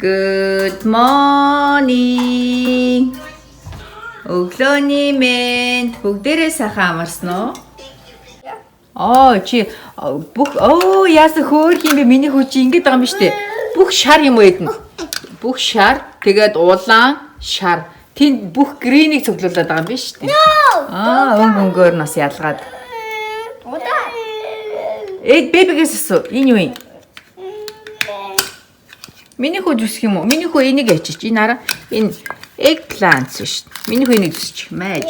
Good morning. Өглөөний мэнд бүгдээрээ сайхан амарсан уу? Чи бүх яасан хөөх юм бэ? Миний хүү чи ингэж байгаа юм шүү дээ. Бүх шар юм уу эдэн? Бүх шар, тэгээд улаан шар. Тэнд бүх гринийг цуглуулад байгаа юм биш үү? Өнгөөр нас ялгаад. Бэбигээс асуу. Энэ юу юм? Миний хүү зүсэх юм уу? Миний хүү энийг ячиж. Энэ хараа. Энэ eggplant шүү дээ. Миний хүү энийг зүсчих. Мэж.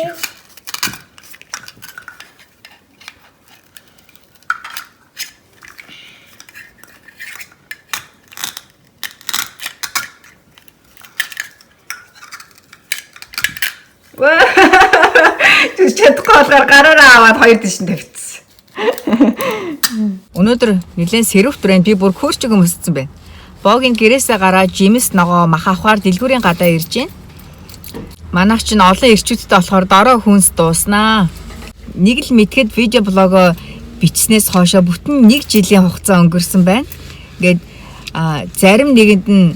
Түс чадахгүй болохоор гараараа аваад хоёр дэшин тавьчихсан. Өнөөдөр нэлээд сэрвт брэнд би бүр хөрч өмссөн байна. Богийн гэрээсээ гараад жимс ногоо мах авахаар дэлгүүрийн гадаа ирж байна. Манайх чинь олон ирчүүдтэй болохоор дорой хүнс дууснаа. Нэг л мэдхэд видео блого бичснээс хойшоо бүтэн 1 жилийн хугацаа өнгөрсөн байна. Ингээд зарим нэгэнд нь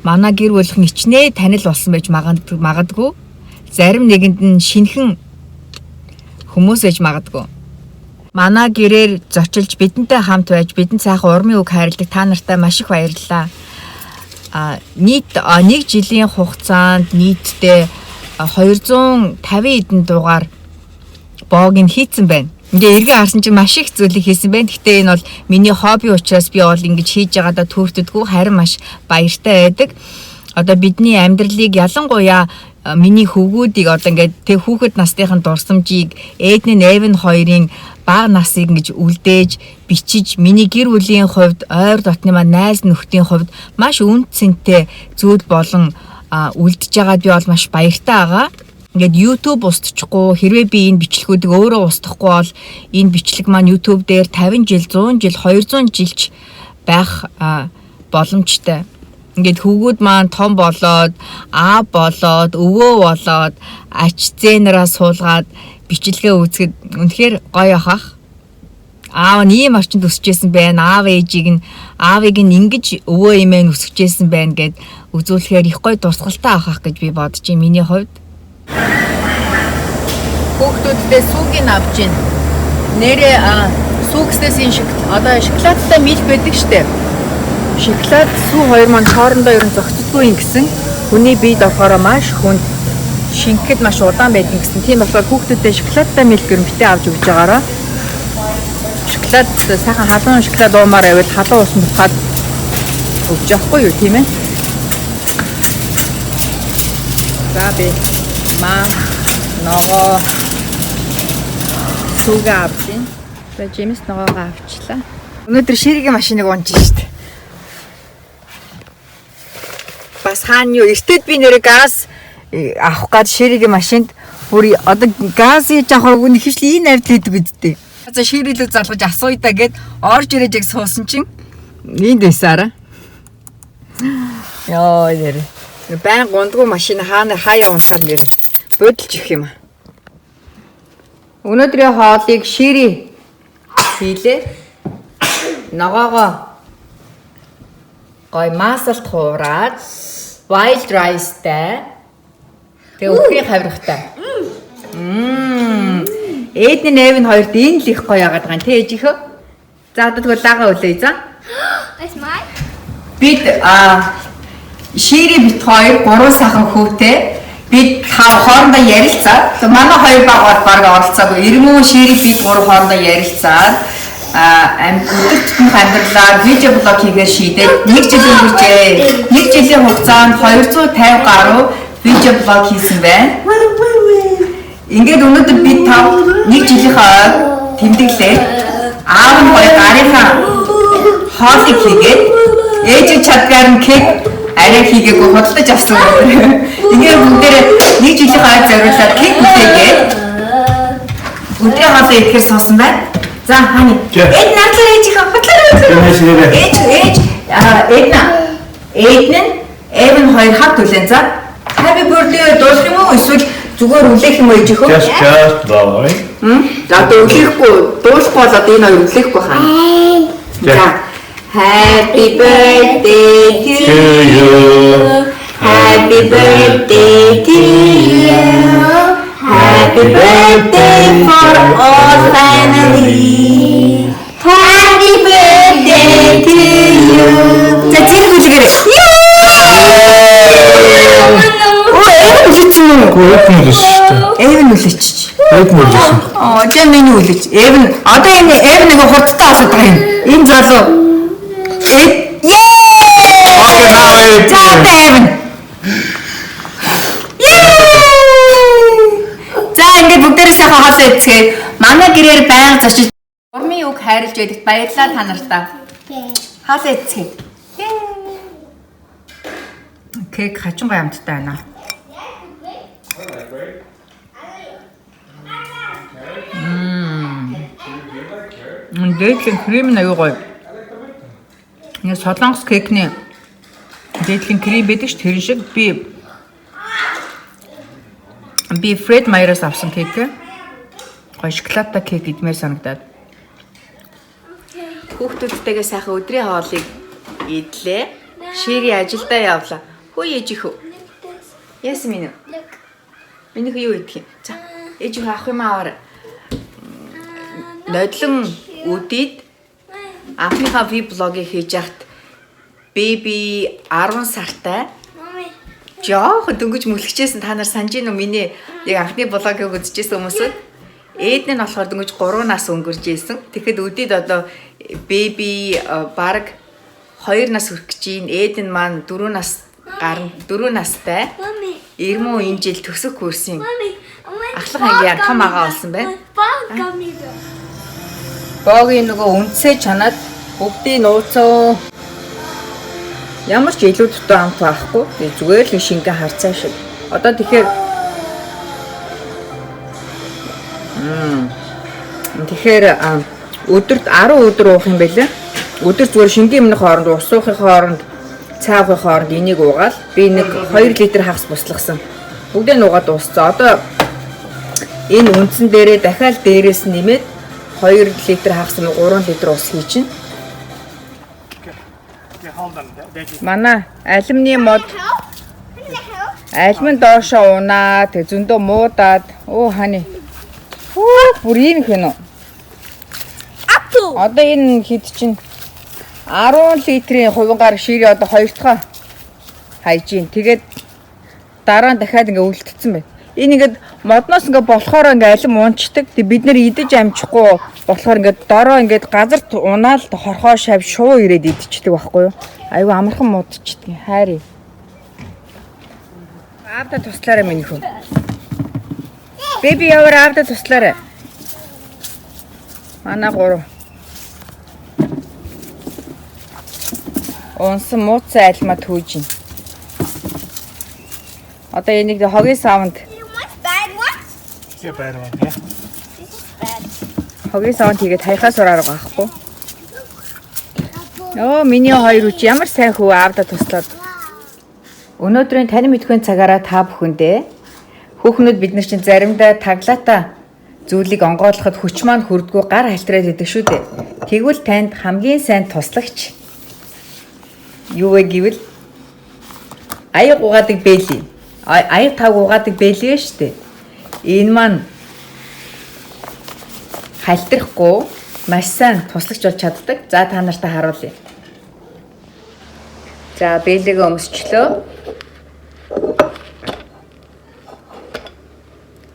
манай гэр бүлхэн ичнээ танил болсон байж магадгүй. Зарим нэгэнд нь шинхэн хүмүүс байж магадгүй. Манай гэрээр зочилж бидэнтэй хамт байж бидэнд сайхан урмын үг хайрладаг та нартай маш их баярлалаа. Нийт 1 жилийн хугацаанд нийтдээ 250 эдэн дугаар боог нь хийцэн байна. Ингээ эргээ харсан чинь маш их зүйлийг хийсэн байна. Гэхдээ энэ бол миний хобби учраас би бол ингэж хийж байгаадаа төөртөдгөө харин маш баяртай байдаг. Одоо бидний амьдралыг ялангуяа миний хөвгүүдийг одоо ингээд тэг хүүхэд насныхын дурсамжийг Эднэ Эвен хоёрын бага насыг ингэж үлдээж бичиж миний гэр бүлийн хувьд ойр дотны маань найз нөхдийн хувьд маш үн цэнтэй зүйл болон үлдэж байгаад би бол маш баяртай байгаа. Ингээд YouTube устчихгүй хэрвээ би энэ бичлэгүүдийг өөрөө устгахгүй бол энэ бичлэг маань YouTube дээр 50 жил, 100 жил, 200 жилч байх боломжтой. Ингээд хөвгүүд маань том болоод, аав болоод, өвөө болоод, ач зээнараа суулгаад бичлэгээ үзэхэд үнэхээр гоё ахах. Аав нь ийм орчинд өсөжсэн байна. Аавыг нь ингэж өвөө эмээ нь өсөжсэн байна гэд үзүүлэхээр их гоё дурсгалтай ахах гэж би бодож байна миний хувьд. Хүүхдүүддээ сүүгийг авч гин. Нэрээ сүүгснээс энэ шиг одоо шоколадтай милк байдаг штеп. Шоколад сүү хоёр маань хоорондоо ерөн зохицдгүй юм гэсэн. Хүний бие болохоор маш хүнд шингэхэд маш удаан байдаг гэсэн. Тийм болохоор хүүхдүүдэд шоколадтай милк гэрэн битээ авч өгч байгаараа. Шоколад сайхан халуун шоколад уумаар байвал халуун усан тухайд өгч явахгүй юу тийм ээ. За би ногоо сүүгээ авчин. За жимс ногоогоо авчлаа. Өнөөдөр ширэгийн машиныг унж штт. Бас хаана юу эртэд би нэрээ газ авах гад ширэгийн машинд бүр одоо газ хийж авах үгүй нэхвшл энэ авд хийдэг үсттэй. За ширэлөө залгаж асууя да гэд орж ирэж яг суусан чинь энд байсараа. Яа нэрээ. Байн гондгүй машин хаяа унсаар нэрээ. Бөдөлж их юм. Өнөөдрийн хоолыг шири хийлээ. Ногоогоо гой масалт хуураад wild rice-тай тэгээ өхрийн хавиргатай. Эднэ Эвен хоёрт энэ л их гоё яагаад байгаа юм те ээжийнхөө. За одоо тэгвэл лагаа үлээ за. That's mine. Бид шири бит хоёр гурван сахан хөвтэй бид хоорондоо ярилцаад манай хоёр баг баг оролцоогүй ирмүү шири бид гурав хоорондоо ярилцаад өдөртмөх амьдралаар видео блог хийгээд шийдээд 1 жилийн хүрчээ. 1 жилийн хугацаанд 250 гаруй видео блог хийсэн байна. Ингээд өнөөдөр бид 1 жилийнхаа тэмдэглээ. Аав нь хоёр гарынхаа хоолыг хийгээд ээж нь чадгаар нь кек арай хийгээгүй худалдаж авсан. Ингээд бүгдээрээ 1 жилийнхаа зориулаад кек бүтээгээд өдрийн хоолыг идэхээр суусан байна. За хани. Эд нартлаа ээжийнхээ хутлаа. Эднэ Эвен хоёр хат түлэн за. Happy birthday дуусах юм уу эсвэл зүгээр үлээх юм уу ээжийнхөө? Just boy. За одоо үлээхгүй дуусахгүй бол одоо энэ хоёр үлээхгүй хаа. За Happy birthday to you. Happy birthday to you. Happy birthday for all family. Happy birthday to you. 자, 지금 보시기를. Эйвен үлээч. Эйвен үлээч. Эйвен үлээсэн. Жаа миний үлээч. Эйвен одоо энэ Эйвен нэг хурдтай асууж байгаа юм. Энэ залуу. Окей, now Эйвен. За Эйвен. За ингээд бүгдээрээ сайхан хоолоо идцгээе. Манай гэрээр байнга зочиж урмын үг хайрлж байдагт баярлалаа та нартаа. Хоолоо идцгээе. Кек хачин гамттай байна. Дээдлийн крем нь аюу гоё. Энэ солонгос кекний дээдлийн крем байдаг ш тэрэн шиг би Фред Майераас авсан кек. Гоё шоколадтай кек идмээр санагдаад. Хүүхдүүдтэйгээ сайхан өдрийн хоолыг идлээ. Шири ажилдаа явлаа. Хөөе ээж их үү? Яасан минь? Минийх юу идэх юм? За, ээж их авах юм аваар. Нодлон үдийд анхныхаа блогийг хийж яхад беби 10 сартай. Жоо дөнгөж мөлгчээсэн та нар санаж гинөө миний яг анхны блогийг үзчихсэн хүмүүсд ээд нь болохоор дөнгөж 3 нас өнгөрж ийсэн. Тэгэхэд үдийд одоо беби баг 2 нас хүрэх гэж байна. Ээд нь маань 4 нас гарна 4 настай. Ирмүү энэ жил төсөх курсын ахлах ангийн том агаа болсон байна. Богийн нөгөө үнцээ чанаад бүгдийг нууцсан. Ямар ч илүү дутуу амт байхгүй. Зүгээр л шингээ харцаа шиг. Одоо тэгэхээр өдөрт 10 өдөр уух юм байлаа. Өдөр зүгээр шингийн өмнөх хооронд ус уухын хооронд цай уухын хооронд энийг уугаад би нэг 2 литр хагас буслахсан. Бүгдээ нуугаад дууссан. Одоо энэ үндсэн дээрээ дахиад дээрээс нэмээд 2 литр хагас нь 3 литр ус хий чинь. Манай алюминий мод алюмин доошоо унаа тэг зөндөө муудаад хани. Бүр ийм хэнэ. Одоо энэ хэд чинь 10 литрийн хувингаар шири одоо 2 дахь хайж ийн. Тэгээд дараа нь дахиад ингээ үлдсэн байна. Энэ ингээд модноос ингээ болохоор ингээ алим уунчдаг. Тэг бид нэр идэж амжихгүй болохоор ингээ дороо ингээ газарт унаал хорхоо шав шуу ирээд идчихдэг байхгүй юу? Айгу амархан муудчихдаг. Хайр. Аавда туслаарай миний хүн. Беби яваар аавда туслаарай. Манай гурав. Унсан мууцсан альмаа түүж ин. Одоо энийг хогийн савнд. Хогийн савнд хийгээд хаяхаа сураар байхгүй. Миний хоёр үуч ямар сайн хүү аавда туслаад. Өнөөдрийн тань мэдхүйн цагаараа та бүхэндээ хүүхнүүд бид нар чинь заримдаа таглаата зүйлийг онгойлгоход хүч маань хүрдгүү гар халтраад идэг шүү дээ. Тэгвэл танд хамгийн сайн туслагч юу вэ гэвэл аяг угаадаг бэли. Аяг таг угаадаг бэли вэ шүү дээ. Энэ маань халтрахгүй маш сайн туслагч болж чаддаг. За та нартай харуулъя. За бэлийг өмсчлөө.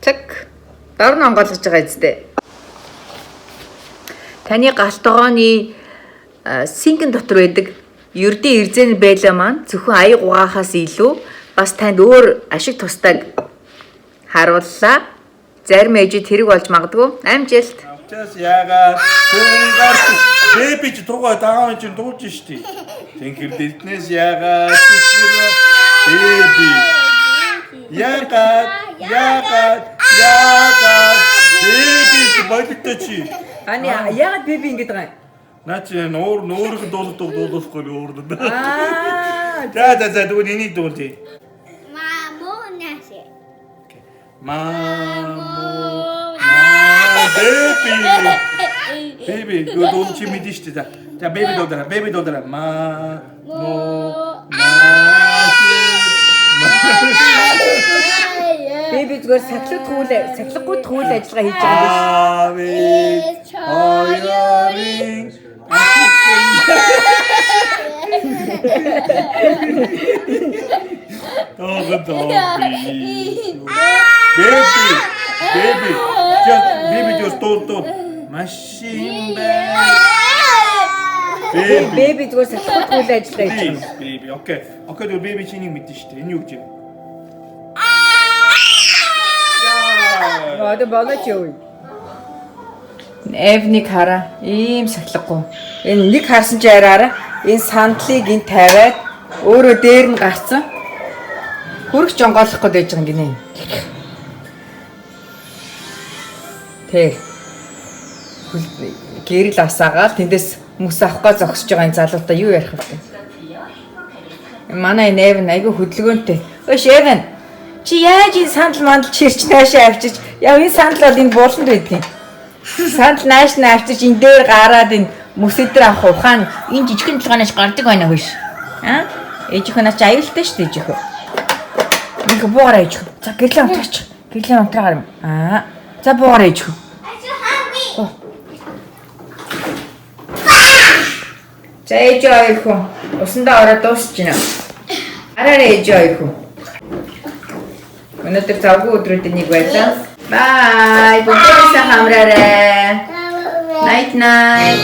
Цэг. Дор нь онгойлгож байгаа зү. Таны галтгооны синкэн дотор байдаг ердийн эрзэний байлаа маань зөвхөн аяг угаахаас илүү бас танд өөр ашиг тусдаг харууллаа. Зарим ээжид хэрэг болж магадгүй. Амжилт. Яагаад гүнгаар бэби ч тугаа даавч дуулж штий. Тэнхэр дэднээс яагаад бэби. Яагаад бэби ч бодтой чи. Ани яагаад бэби ингэж байгаа юм? Наач нөөрх дуулахгүй өөрөд. За дүү энийг дуулъя. Мамо. Baby. Baby, 이거 너무 재밌지. 자, baby 돌더라. Baby 돌더라. Бэби зүгээр сахилахгүй тгүүл ажиллагаа хийж байгаа юм биш. 어여링. Baby just don't. Machine bag. Бэби зүгээр сахилахгүй тгүүл ажиллагаа хийж байгаа. Please, baby. Okay. Okay, 너 baby чинийг мэдэн штэ. Энэ юу гэж юм? Одоо болооч юу? Эвник хараа. Ийм сахилахгүй. Энэ нэг харсан чи араараа энэ сандлыг ин тавиад өөрөө дээр нь гарцсан. Хүрх жонгоолох гээд байж байгаа юм гинэ. Тэг. Гэрэл асаагаал тэндээс мөс авахгүй зогсож байгаа энэ залуутай юу ярих вэ? Манай Эвен айгүй хөдөлгөөнтэй. Өөш Эвен. Чи яаж энэ сандал мандал чирч наашаа авчиж яа энэ сандал бол энэ бууланд байдгийн. Сандал нааш нь авчиж энэ дээр гараад энэ мөсөдөр авах ухаан энэ жижигхэн толгоноос гардаг байна хөөш. Аа? Ээжийнхээ наач аюултай шүү дээ ээжийнхээ. Нэг буугараа ээжих. За гэрлээ унтраач. Гэрлээ унтраагаар юм. Аа. За буугараа ээжих. За ээж хоёр хүн усандаа ороод дуусч байна. Араараа ээж хоёр хүн. Өнөөдөр завгүй өдрүүдийн нэг байлаа. Bye. Бүгдээрээ хамраарай. Night night.